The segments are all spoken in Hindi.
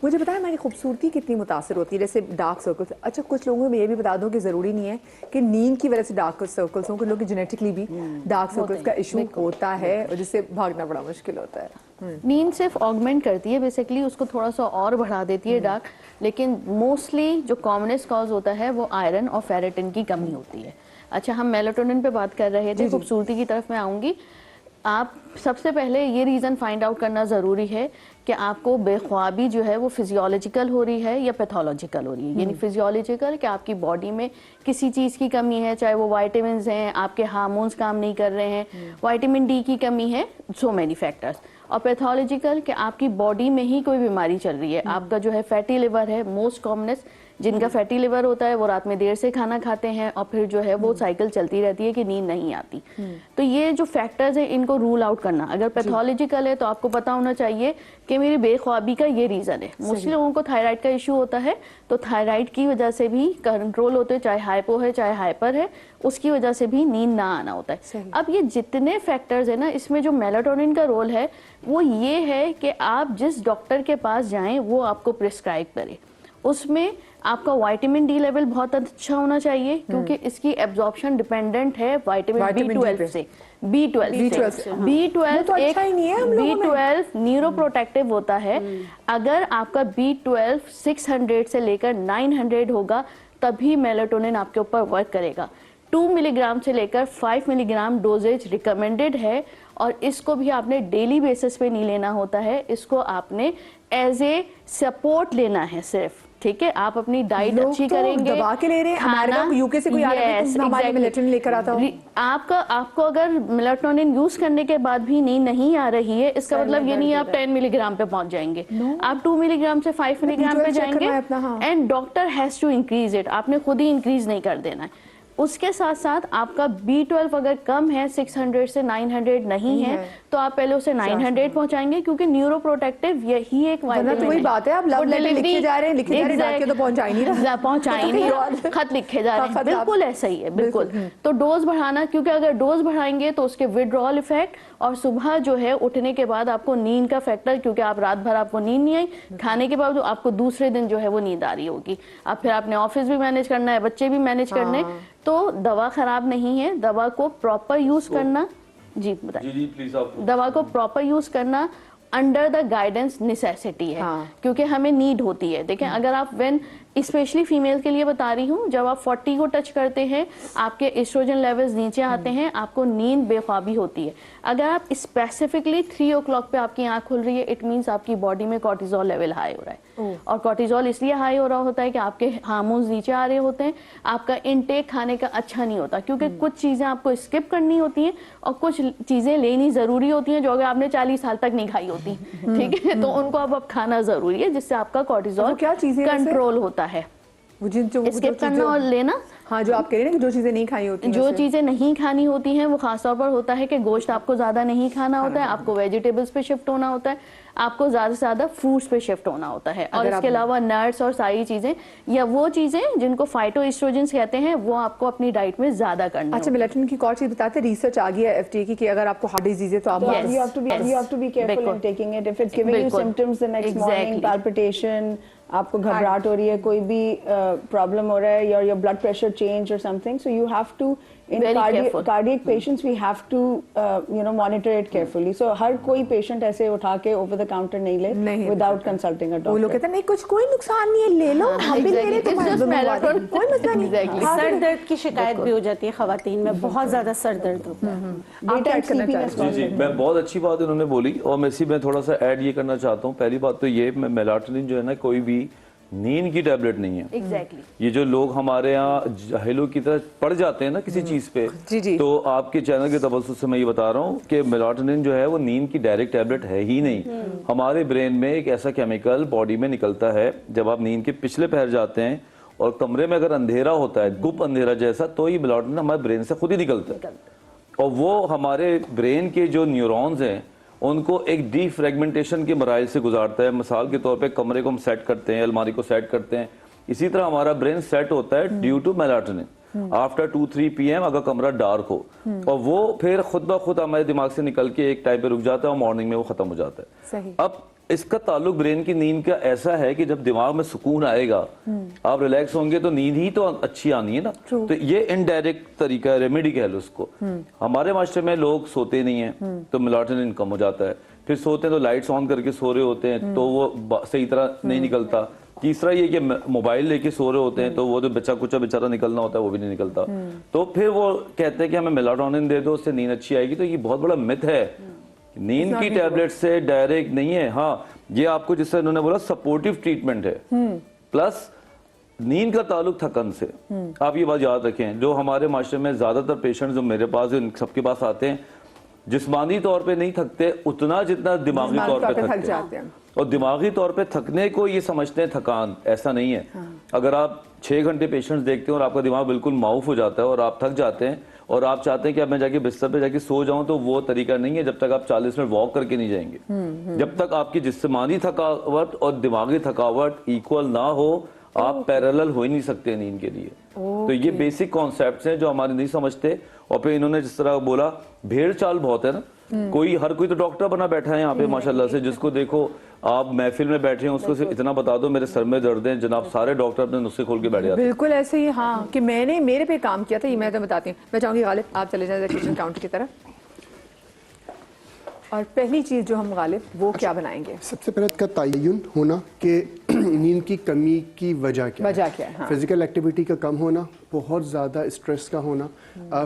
मुझे बताया हमारी खूबसूरती कितनी मुतासर होती है, जैसे डार्क सर्कल्स। अच्छा, कुछ लोगों में ये भी बता दूं कि ज़रूरी नहीं है कि नींद की वजह से डार्क सर्कल्स हों, कुछ लोगों की जेनेटिकली भी डार्क सर्कल्स का इशू होता है और जिससे भागना बड़ा मुश्किल होता है। नींद सिर्फ ऑगमेंट करती है बेसिकली, उसको थोड़ा सा और बढ़ा देती है डार्क, लेकिन मोस्टली जो कॉमनेस्ट कॉज होता है वो आयरन और फेरेटिन की कमी होती है। अच्छा, हम मेलाटोनिन पे बात कर रहे थे, खूबसूरती की तरफ मैं आऊँगी। आप सबसे पहले ये रीज़न फाइंड आउट करना ज़रूरी है कि आपको बेख्वाबी जो है वो फिजियोलॉजिकल हो रही है या पैथोलॉजिकल हो रही है। यानी फिजियोलॉजिकल कि आपकी बॉडी में किसी चीज़ की कमी है, चाहे वो वाइटामिन्स हैं, आपके हार्मोन्स काम नहीं कर रहे हैं, विटामिन डी की कमी है, सो मैनी फैक्टर्स। और पैथोलॉजिकल कि आपकी बॉडी में ही कोई बीमारी चल रही है। आपका जो है फैटी लिवर है, मोस्ट कॉमनेस्ट जिनका फैटी लिवर होता है वो रात में देर से खाना खाते हैं और फिर जो है वो साइकिल चलती रहती है कि नींद नहीं आती। तो ये जो फैक्टर्स हैं इनको रूल आउट करना। अगर पैथोलॉजिकल है तो आपको पता होना चाहिए कि मेरी बेख्वाबी का ये रीजन है। मोस्टली लोगों को थायराइड का इशू होता है, तो थायराइड की वजह से भी कंट्रोल होते हैं, चाहे हाइपो है चाहे हाइपर है, उसकी वजह से भी नींद ना आना होता है। अब ये जितने फैक्टर्स है ना, इसमें जो मेलाटोनिन का रोल है वो ये है कि आप जिस डॉक्टर के पास जाएं वो आपको प्रिस्क्राइब करे। उसमें आपका विटामिन डी लेवल बहुत अच्छा होना चाहिए, क्योंकि इसकी एब्जॉर्प्शन डिपेंडेंट है विटामिन B12 से। B12 एक न्यूरोप्रोटेक्टिव होता है। अगर आपका B12 600 से लेकर 900 होगा तभी मेलाटोनिन आपके ऊपर वर्क करेगा। 2 मिलीग्राम से लेकर 5 मिलीग्राम डोजेज रिकमेंडेड है, और इसको भी आपने डेली बेसिस पे नहीं लेना होता है, इसको आपने एज ए सपोर्ट लेना है सिर्फ। ठीक है, आप अपनी डाइट अच्छी करेंगे, दबा के ले रहे हैं। हमारे यूके से कोई आ रहा है तो हमारे मेलाटोनिन लेकर आता हो। आपको अगर मेलाटोनिन यूज करने के बाद भी नींद नहीं आ रही है, इसका मतलब ये नहीं है आप 10 मिलीग्राम पे पहुंच जाएंगे। आप 2 मिलीग्राम से 5 मिलीग्राम पे जाएंगे, and doctor has to increase it. आपने खुद ही इंक्रीज नहीं कर देना है। उसके साथ साथ आपका B12 अगर कम है, 600 से 900 नहीं है, तो आप पहले उसे 900 पहुंचाएंगे, क्योंकि न्यूरोप्रोटेक्टिव यही एक विटामिन है। वही बात है, आप लव लेटर लिखे जा रहे हैं, तो पहुंचा ही नहीं, खत लिखे जा रहे हैं। बिल्कुल ऐसा ही है, बिल्कुल। तो डोज बढ़ाना, क्योंकि अगर डोज बढ़ाएंगे तो उसके विड्रॉल इफेक्ट और सुबह जो है उठने के बाद आपको नींद का फैक्टर, क्योंकि आप रात भर आपको नींद नहीं आई, खाने के बाद आपको दूसरे दिन जो है वो नींद आ रही होगी। अब फिर आपने ऑफिस भी मैनेज करना है, बच्चे भी मैनेज करने, तो दवा खराब नहीं है। दवा को प्रॉपर यूज करना, जी बताइए। जी प्लीज आप। दवा को प्रॉपर यूज करना अंडर द गाइडेंस नेसेसिटी है, क्योंकि हमें नीड होती है। देखें, अगर आप स्पेशली फीमेल के लिए बता रही हूँ, जब आप 40 को टच करते हैं आपके एस्ट्रोजन लेवल्स नीचे आते हैं, आपको नींद बेख्वाबी होती है। अगर आप स्पेसिफिकली 3 o'clock पे आपकी आंख खुल रही है, इट मीन्स आपकी बॉडी में कॉर्टिजोल लेवल हाई हो रहा है। और कॉर्टिजोल इसलिए हाई हो रहा होता है कि आपके हार्मोन्स नीचे आ रहे होते हैं, आपका इनटेक खाने का अच्छा नहीं होता, क्योंकि कुछ चीजें आपको स्किप करनी होती हैं और कुछ चीजें लेनी जरूरी होती हैं जो अगर आपने 40 साल तक नहीं खाई होती, ठीक है, तो उनको अब खाना जरूरी है, जिससे आपका कॉर्टिजोल कंट्रोल होता है। स्किप करना और लेना। हाँ, जो आप कह रहे हैं कि जो चीजें नहीं खानी होती, जो चीजें नहीं खानी होती हैं वो खासतौर पर होता है कि गोश्त आपको ज्यादा नहीं खाना होता है, आपको वेजिटेबल्स पे शिफ्ट होना होता है, आपको ज्यादा से ज्यादा फ्रूट्स पे शिफ्ट होना होता है, और इसके अलावा नट्स और सारी चीजें या वो चीजें जिनको फाइटोएस्ट्रोजेंस कहते हैं वो आपको अपनी डाइट में ज्यादा करना। अच्छा, मेलाटोनिन की और चीज बताते हैं, रिसर्च आ गया है FDA की कि अगर आपको हार्ट डिजीज है तो आप you have to be careful in taking it. If it's giving you symptoms the next morning, palpitation, आपको घबराहट हो रही है, कोई भी प्रॉब्लम हो रहा है, your blood pressure change or something, so you have to, in cardiac patients we have to monitor it carefully. So हर कोई पेशेंट ऐसे उठा के ओवर द काउंटर नहीं ले without consulting a doctor. वो लोग कहते हैं नहीं, कुछ कोई नुकसान नहीं है, ले लो, हम भी ले रहे हैं, कोई मसला नहीं। सर दर्द की शिकायत भी हो जाती है खवातीन में, बहुत ज्यादा सर दर्द होता है। जी, मैं बहुत अच्छी बात उन्होंने बोली, और मैं इसी में थोड़ा सा ऐड ये करना चाहता हूँ। पहली बात तो ये, मेलाटोनिन जो है ना, कोई भी नींद की टैबलेट नहीं है। ये जो लोग हमारे यहाँ जाहिलों की तरह पड़ जाते हैं ना किसी चीज पे, तो आपके चैनल के तवज्जुह से मैं ये बता रहा हूँ कि मेलाटोनिन जो है वो नींद की डायरेक्ट टैबलेट है ही नहीं। हमारे ब्रेन में एक ऐसा केमिकल बॉडी में निकलता है, जब आप नींद के पिछले पहर जाते हैं और कमरे में अगर अंधेरा होता है, गुप अंधेरा जैसा, तो ये मेलाटोनिन हमारे ब्रेन से खुद ही निकलता है, और वो हमारे ब्रेन के जो न्यूरॉन्स हैं उनको एक डीफ्रेगमेंटेशन के मराइल से गुजारता है। मिसाल के तौर पे कमरे को हम सेट करते हैं, अलमारी को सेट करते हैं, इसी तरह हमारा ब्रेन सेट होता है due to melatonin. After 2-3 PM अगर कमरा डार्क हो, और वो फिर खुद ब खुद हमारे दिमाग से निकल के एक टाइम पे रुक जाता है और मॉर्निंग में वो खत्म हो जाता है। सही। अब इसका ताल्लुक ब्रेन की नींद का ऐसा है कि जब दिमाग में सुकून आएगा, आप रिलैक्स होंगे तो नींद ही तो अच्छी आनी है ना। तो ये इनडायरेक्ट तरीका है, रेमेडी कह लो उसको। हमारे मास्टर में लोग सोते नहीं है तो मेलाटोनिन कम हो जाता है, फिर सोते हैं तो लाइट्स ऑन करके सो रहे होते हैं तो वो सही तरह नहीं निकलता। तीसरा ये कि मोबाइल लेके सो रहे होते हैं तो वो जो बच्चा कुचा बेचारा निकलना होता है वो भी नहीं निकलता। तो फिर वो कहते हैं कि हमें मेलाटोनिन दे दो, उससे नींद अच्छी आएगी। तो ये बहुत बड़ा मिथ है, नींद की टैबलेट से डायरेक्ट नहीं है। हाँ, ये आपको जिससे उन्होंने बोला सपोर्टिव ट्रीटमेंट है, प्लस नींद का ताल्लुक थकन से। आप ये बात याद रखें, जो हमारे माशरे में ज्यादातर पेशेंट जो मेरे पास सबके पास आते हैं, जिस्मानी तौर पे नहीं थकते उतना जितना दिमागी तौर पे थकते हैं। और दिमागी तौर पे थकने को ये समझते हैं थकान, ऐसा नहीं है। अगर आप 6 घंटे पेशेंट्स देखते हैं और आपका दिमाग बिल्कुल माउफ हो जाता है और आप थक जाते हैं और आप चाहते हैं कि अब मैं जाके बिस्तर पे जाके सो जाऊं, तो वो तरीका नहीं है जब तक आप 40 मिनट वॉक करके नहीं जाएंगे। जब तक आपकी जिस्मानी थकावट और दिमागी थकावट इक्वल ना हो, आप पैरेलल हो ही नहीं सकते नींद के लिए। तो ये बेसिक कॉन्सेप्ट्स हैं जो हमारे नहीं समझते। और फिर इन्होंने जिस तरह बोला, भेड़ चाल बहुत है ना, हर कोई तो डॉक्टर बना बैठा है यहाँ पे माशाल्लाह से, जिसको देखो आप महफिल में बैठे हैं उसको सिर्फ इतना बता दो मेरे सर में दर्द है, जनाब सारे डॉक्टर अपने नुस्खे खोल के बैठ जाते हैं। बिल्कुल ऐसे ही। हाँ, कि मैंने मेरे पे काम किया था, ये मैं तो बताती हूँ। मैं चाहूंगी गालिब आप चले जाए किचन काउंटर की तरफ, और पहली चीज जो हम गालिब वो क्या बनाएंगे? सबसे पहले इसका तयन होना कि नींद की कमी की वजह क्या है। हाँ। फिजिकल एक्टिविटी का कम होना, बहुत ज़्यादा स्ट्रेस का होना।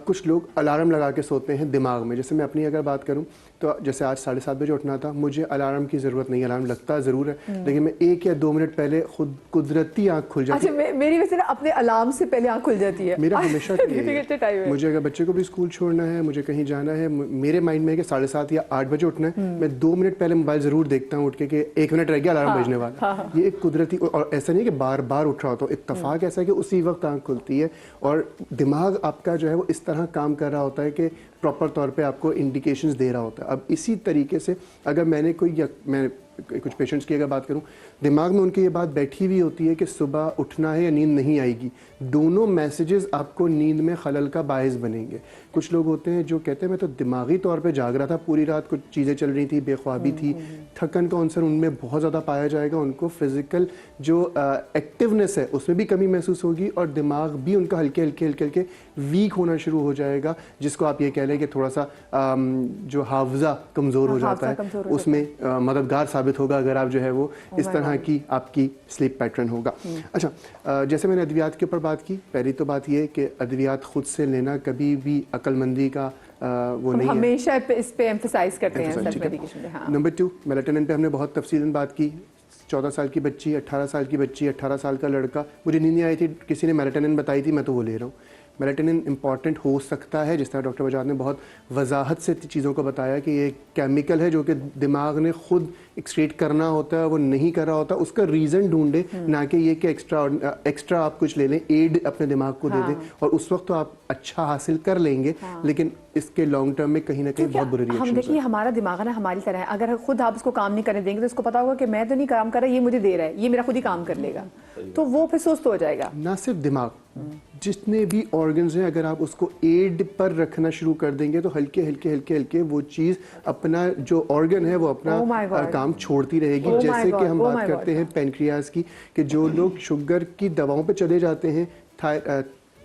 कुछ लोग अलार्म लगा के सोते हैं दिमाग में। जैसे मैं अपनी अगर बात करूं तो जैसे आज 7:30 बजे उठना था, मुझे अलार्म की ज़रूरत नहीं, अलार्म लगता ज़रूर है लेकिन मैं 1 या 2 मिनट पहले खुद कुदरती आँख खुल जाती है। अच्छा, मेरी वैसे ना अपने अलार्म से पहले आँख खुल जाती है। मेरा हमेशा मुझे अगर बच्चे को भी स्कूल छोड़ना है, मुझे कहीं जाना है, मेरे माइंड में है कि 7:30 या 8 बजे उठना है, मैं 2 मिनट पहले मोबाइल ज़रूर देखता हूँ उठ के कि 1 मिनट रह गया अलार्म बजने वाला। ये एक कुदरती, और ऐसा नहीं कि बार बार उठ रहा होता, इत्तेफाक ऐसा है कि उसी वक्त आँख खुलती है और दिमाग आपका जो है वो इस तरह काम कर रहा होता है कि प्रॉपर तौर पे आपको इंडिकेशंस दे रहा होता है। अब इसी तरीके से अगर मैं कुछ पेशेंट्स की अगर बात करूं, दिमाग में उनकी ये बात बैठी हुई होती है कि सुबह उठना है या नींद नहीं आएगी, दोनों मैसेजेस आपको नींद में खलल का बायस बनेंगे। कुछ लोग होते हैं जो कहते हैं मैं तो दिमागी तौर पे जाग रहा था पूरी रात, कुछ चीज़ें चल रही थी, बेख्वाबी थी, थकन का अंसर उनमें बहुत ज़्यादा पाया जाएगा, उनको फिजिकल जो एक्टिवनेस है उसमें भी कमी महसूस होगी और दिमाग भी उनका हल्के हल्के वीक होना शुरू हो जाएगा, जिसको आप ये कह लें कि थोड़ा सा जो हाफजा कमज़ोर हो जाता है, उसमें मददगार साबित होगा अगर आप जो है वो इस तरह की आपकी स्लीप पैटर्न होगा। अच्छा, जैसे मैंने अद्वियात के ऊपर बात की, पहली तो बात ये कि अद्वियात खुद से लेना कभी भी अक्लमंदी का वो नहीं है, हमेशा इस पे एम्फसाइज करते हैं। नंबर 2, मेलाटोनिन पे हमने बहुत तफसीलन बात की। 14 साल की बच्ची, 18 साल की बच्ची, 18 साल का लड़का, मुझे नींद नहीं आई थी, किसी ने मेलाटोनिन बताई थी, मैं तो वो ले रहा हूँ। मेलाटोनिन इंपॉर्टेंट हो सकता है, जिस तरह डॉक्टर बजाज ने बहुत वजाहत से चीज़ों को बताया कि ये केमिकल है जो कि दिमाग ने खुद एक्सक्रीट करना होता है, वो नहीं कर रहा होता, उसका रीज़न ढूंढे, ना कि ये कि एक्स्ट्रा आप कुछ ले लें, एड अपने दिमाग को दे दें और उस वक्त तो आप अच्छा हासिल कर लेंगे, लेकिन इसके लॉन्ग टर्म में कहीं ना कहीं बहुत बुरे रिएक्शन। हम देखिए हमारा दिमाग है ना हमारी तरह है, अगर खुद आप उसको काम नहीं करने देंगे तो उसको पता होगा कि मैं तो नहीं काम कर रहा, ये मुझे दे रहा है, ये मेरा खुद ही काम कर लेगा, तो वो फिर सुस्त हो जाएगा। ना सिर्फ दिमाग, जितने भी ऑर्गन्स हैं अगर आप उसको एड पर रखना शुरू कर देंगे तो हल्के हल्के वो चीज़ अपना जो ऑर्गन है वो अपना काम छोड़ती रहेगी। जैसे कि हम बात करते हैं पेनक्रियाज की, कि जो लोग शुगर की दवाओं पे चले जाते हैं,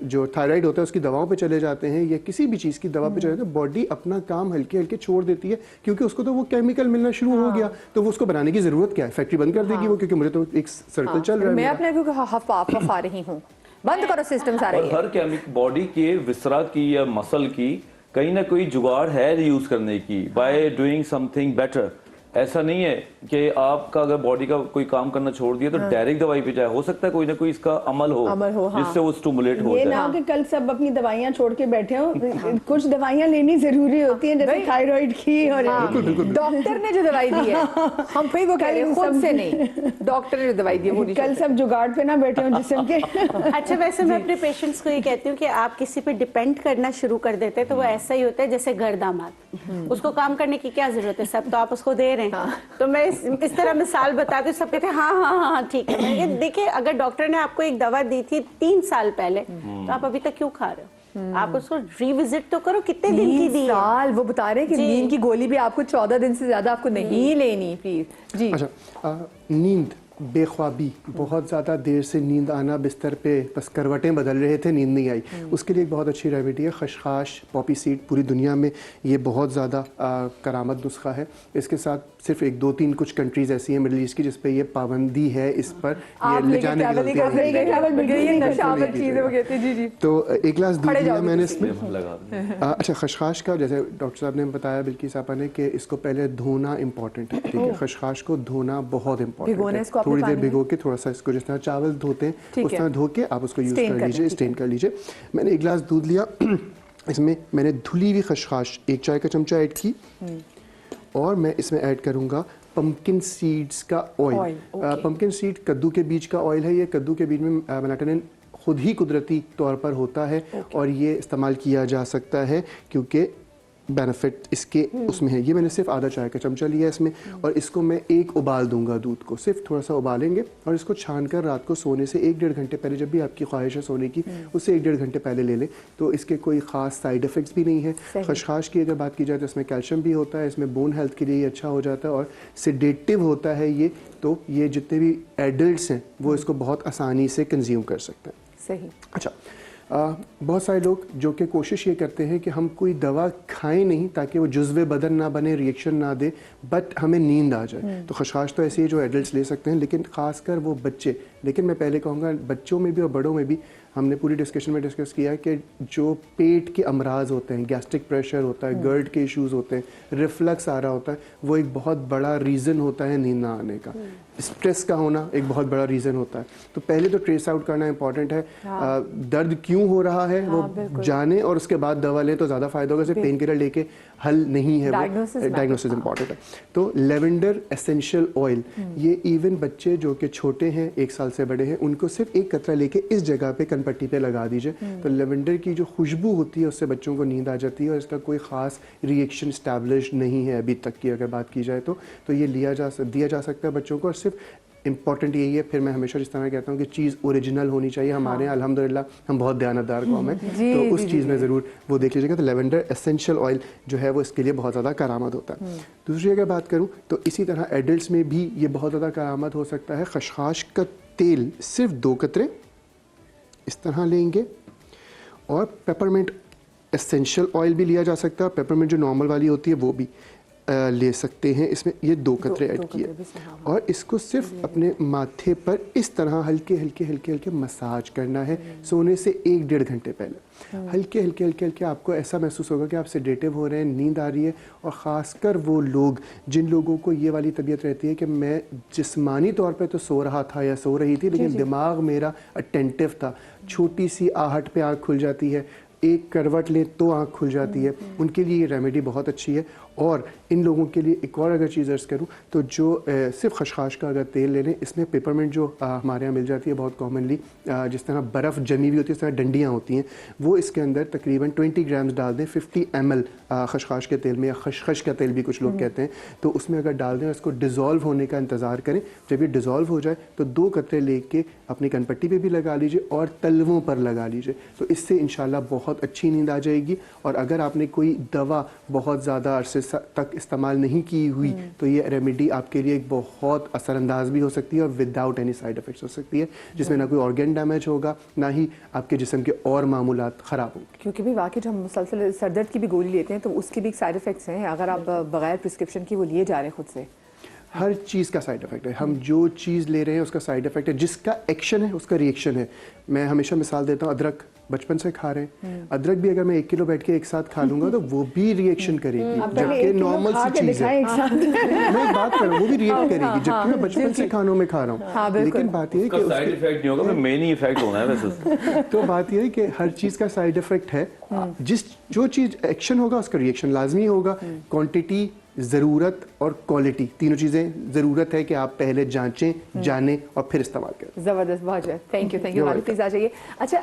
जो थायराइड होता है उसकी दवाओं पे चले जाते हैं या किसी भी चीज़ की दवा पे चले जाते हैं, बॉडी अपना काम हल्के हल्के छोड़ देती है क्योंकि उसको तो वो केमिकल मिलना शुरू हो गया, तो वो उसको बनाने की ज़रूरत क्या है, फैक्ट्री बंद कर देगी वो, क्योंकि मुझे तो एक सर्कल चल रहा है। मैं अपने क्योंकि हफ आ रही हूँ, बंद करो सिस्टम सारे। हर केमिकल बॉडी के विसरा की या मसल की कहीं ना कोई जुगाड़ है यूज करने की, बाय डूइंग समथिंग बेटर। ऐसा नहीं है कि आपका अगर बॉडी का कोई काम करना छोड़ दिया तो डायरेक्ट दवाई पे जाए, हो सकता है कोई ना कोई इसका अमल हो जिससे वो स्टिमुलेट हो जाए। ये ना हो कि कल सब अपनी दवाइयां छोड़ के बैठे हो, कुछ दवाइयां लेनी जरूरी होती हैं, जैसे थायराइड की और डॉक्टर ने जो दवाई दी है, हम फिर वो कह रहे हैं खुद से नहीं, डॉक्टर ने जो दवाई दी है वो नहीं, कल सब जुगाड़ पे ना बैठे हो जिस्म के। अच्छा, वैसे मैं अपने पेशेंट्स को ये कहती हूँ कि आप किसी पे डिपेंड करना शुरू कर देते हैं तो वो ऐसा ही होता है जैसे घर दामाद, उसको काम करने की क्या जरूरत है, सब तो आप उसको दे रहे हैं तो मैं इस तरह मिसाल बताती हूँ, सब कहते हैं हाँ हाँ हाँ ठीक है। मैंने कहा, देखिए अगर डॉक्टर ने आपको एक दवा दी थी 3 साल पहले तो आप अभी तक क्यों खा रहे हो? आप उसको रिविजिट तो करो, कितने दिन की दी है? साल वो बता रहे हैं कि जी। नींद की गोली भी आपको 14 दिन से ज्यादा आपको नहीं लेनी प्लीज जी। अच्छा, नींद, बेख्वाबी, बहुत ज़्यादा देर से नींद आना, बिस्तर पे बस करवटें बदल रहे थे, नींद नहीं आई, उसके लिए एक बहुत अच्छी रेमेडी है खशखाश, पॉपी सीड। पूरी दुनिया में ये बहुत ज़्यादा करामत नुस्खा है। इसके साथ सिर्फ 1-2-3 कुछ कंट्रीज़ ऐसी हैं मिडल ईस्ट की जिस पे ये पाबंदी है, इस पर ये ले जाने की गलती जी। तो एक गिलास दूध लिया मैंने इसमें। लगा अच्छा, खशखाश का जैसे डॉक्टर साहब ने बताया, बिल्किस आपा ने, कि इसको पहले धोना इंपॉर्टेंट है, ठीक है। खशखाश को धोना बहुत इंपॉर्टेंट है। थोड़ी देर भिगो के थोड़ा सा इसको जिस तरह चावल धोते हैं उस तरह धो के आप उसको यूज़ कर लीजिए, स्टेन कर लीजिए। मैंने 1 गिलास दूध लिया, इसमें मैंने धुली हुई खशखाश 1 चाय का चमचा ऐड की और मैं इसमें ऐड करूंगा पम्पकिन सीड्स का ऑयल। पम्पकिन सीड कद्दू के बीज का ऑयल है। ये कद्दू के बीज में मेलाटोनिन खुद ही कुदरती तौर पर होता है और ये इस्तेमाल किया जा सकता है क्योंकि बेनिफिट इसके उसमें है। ये मैंने सिर्फ आधा चाय का चमचा लिया इसमें और इसको मैं 1 उबाल दूंगा दूध को, सिर्फ थोड़ा सा उबालेंगे और इसको छान कर रात को सोने से 1-1.5 घंटे पहले, जब भी आपकी ख्वाहिश है सोने की, उससे 1-1.5 घंटे पहले ले लें तो इसके कोई ख़ास साइड इफ़ेक्ट्स भी नहीं है। खशखाश की अगर बात की जाए तो इसमें कैल्शियम भी होता है, इसमें बोन हेल्थ के लिए ये अच्छा हो जाता है और सिडेटिव होता है ये, तो ये जितने भी एडल्ट्स हैं वो इसको बहुत आसानी से कंज्यूम कर सकते हैं। सही। अच्छा, बहुत सारे लोग जो कि कोशिश ये करते हैं कि हम कोई दवा खाएं नहीं ताकि वो जुज़्व बदन ना बने, रिएक्शन ना दे, बट हमें नींद आ जाए। तो खशखाश तो ऐसी है जो एडल्ट्स ले सकते हैं, लेकिन ख़ासकर वो बच्चे, लेकिन मैं पहले कहूँगा बच्चों में भी और बड़ों में भी हमने पूरी डिस्कशन में डिस्कस किया है कि जो पेट के अमराज होते हैं, गैस्ट्रिक प्रेशर होता है, गर्ड के इश्यूज़ होते हैं, रिफ्लक्स आ रहा होता है, वो एक बहुत बड़ा रीज़न होता है नींद ना आने का। स्ट्रेस का होना एक बहुत बड़ा रीज़न होता है। तो पहले तो ट्रेस आउट करना इंपॉर्टेंट है। दर्द क्यों हो रहा है वो जाने और उसके बाद दवा लें तो ज़्यादा फ़ायदा होगा। सिर्फ पेन किलर लेके हल नहीं है, वो डायग्नोसिस इंपॉर्टेंट है। तो लेवेंडर एसेंशियल ऑयल, ये इवन बच्चे जो कि छोटे हैं, 1 साल से बड़े हैं, उनको सिर्फ 1 कतरा लेके इस जगह पे कनपट्टी पे लगा दीजिए। तो लेवेंडर की जो खुशबू होती है उससे बच्चों को नींद आ जाती है और इसका कोई ख़ास रिएक्शन स्टैब्लिश नहीं है अभी तक की अगर बात की जाए तो ये दिया जा सकता है बच्चों को। और सिर्फ इंपॉर्टेंट यही है, फिर मैं हमेशा इस तरह कहता हूँ कि चीज़ ओरिजिनल होनी चाहिए। हमारे यहाँ अल्हम्दुलिल्लाह हम बहुत दयानतदार कौम है, तो उस चीज़ में ज़रूर वो देख लीजिएगा। तो लेवेंडर एसेंशियल ऑयल जो है वो इसके लिए बहुत ज़्यादा करामत होता है। दूसरी अगर बात करूँ तो इसी तरह एडल्ट्स में भी ये बहुत ज़्यादा करामत हो सकता है। खशखाश का तेल सिर्फ 2 कतरे इस तरह लेंगे और पेपरमिंट एसेंशियल ऑयल भी लिया जा सकता है। पेपरमिंट जो नॉर्मल वाली होती है वो भी ले सकते हैं। इसमें ये 2 कतरे ऐड किए और इसको सिर्फ अपने माथे पर इस तरह हल्के हल्के मसाज करना है सोने से 1-1.5 घंटे पहले। हल्के हल्के आपको ऐसा महसूस होगा कि आप सेडेटिव हो रहे हैं, नींद आ रही है। और ख़ासकर वो लोग जिन लोगों को ये वाली तबीयत रहती है कि मैं जिस्मानी तौर पे तो सो रहा था या सो रही थी लेकिन दिमाग मेरा अटेंटिव था, छोटी सी आहट पे आँख खुल जाती है, एक करवट लें तो आँख खुल जाती है, उनके लिए ये रेमेडी बहुत अच्छी है। और इन लोगों के लिए एक और अगर चीज़ अर्ज़ करूँ तो जो सिर्फ खशखाश का अगर तेल ले लें, इसमें पेपरमिंट जो हमारे यहाँ मिल जाती है बहुत कॉमनली, जिस तरह बर्फ़ जमी हुई होती है, इस तरह डंडियाँ होती हैं, वो इसके अंदर तकरीबन 20 ग्राम्स डाल दें 50 ml खशखाश के तेल में, या खशखश का तेल भी कुछ लोग कहते हैं। तो उसमें अगर डाल दें, इसको डिज़ोल्व होने का इंतज़ार करें। जब ये डिज़ोल्व हो जाए तो 2 कतरे लेके अपनी कनपट्टी पे भी लगा लीजिए और तलवों पर लगा लीजिए। तो इससे इंशाल्लाह बहुत अच्छी नींद आ जाएगी। और अगर आपने कोई दवा बहुत ज़्यादा अरसे तक इस्तेमाल नहीं की हुई तो ये रेमेडी आपके लिए एक बहुत असरअंदाज भी हो सकती है और विदाउट एनी साइड इफ़ेक्ट्स हो सकती है, जिसमें ना कोई ऑर्गन डैमेज होगा ना ही आपके जिस्म के और मामूलात ख़राब होंगे। क्योंकि भी वाकई जब हम मुसलसल सरदर्द की भी गोली लेते हैं तो उसके भी एक साइड इफ़ेक्ट्स हैं अगर आप बगैर प्रिस्क्रिप्शन की वो लिए जा रहे हैं खुद से। हर चीज़ का साइड इफ़ेक्ट है। हम जो चीज़ ले रहे हैं उसका साइड इफ़ेक्ट है, जिसका एक्शन है उसका रिएक्शन है। मैं हमेशा मिसाल देता हूँ, अदरक बचपन से खा रहे हैं, अदरक भी अगर मैं 1 किलो बैठ के एक साथ खा लूंगा तो वो भी रिएक्शन करेगी, जबकि नॉर्मल सी चीज़ है। मैं एक बात कर रहा हूँ, वो भी रिएक्ट करेगी जबकि मैं बचपन से खानों में खा रहा हूँ। लेकिन बात ये है कि साइड इफेक्ट नहीं होगा, मेन ही इफेक्ट होना है वैसे। तो बात ये है कि हर चीज़ का साइड इफ़ेक्ट है। जो चीज़ एक्शन होगा उसका रिएक्शन लाजमी होगा। क्वांटिटी, ज़रूरत और क्वालिटी, तीनों चीज़ें ज़रूरत है कि आप पहले जांचें, जानें और फिर इस्तेमाल करें। ज़बरदस्त, बहुत थैंक यू। प्लीज़ आ जाइए। अच्छा,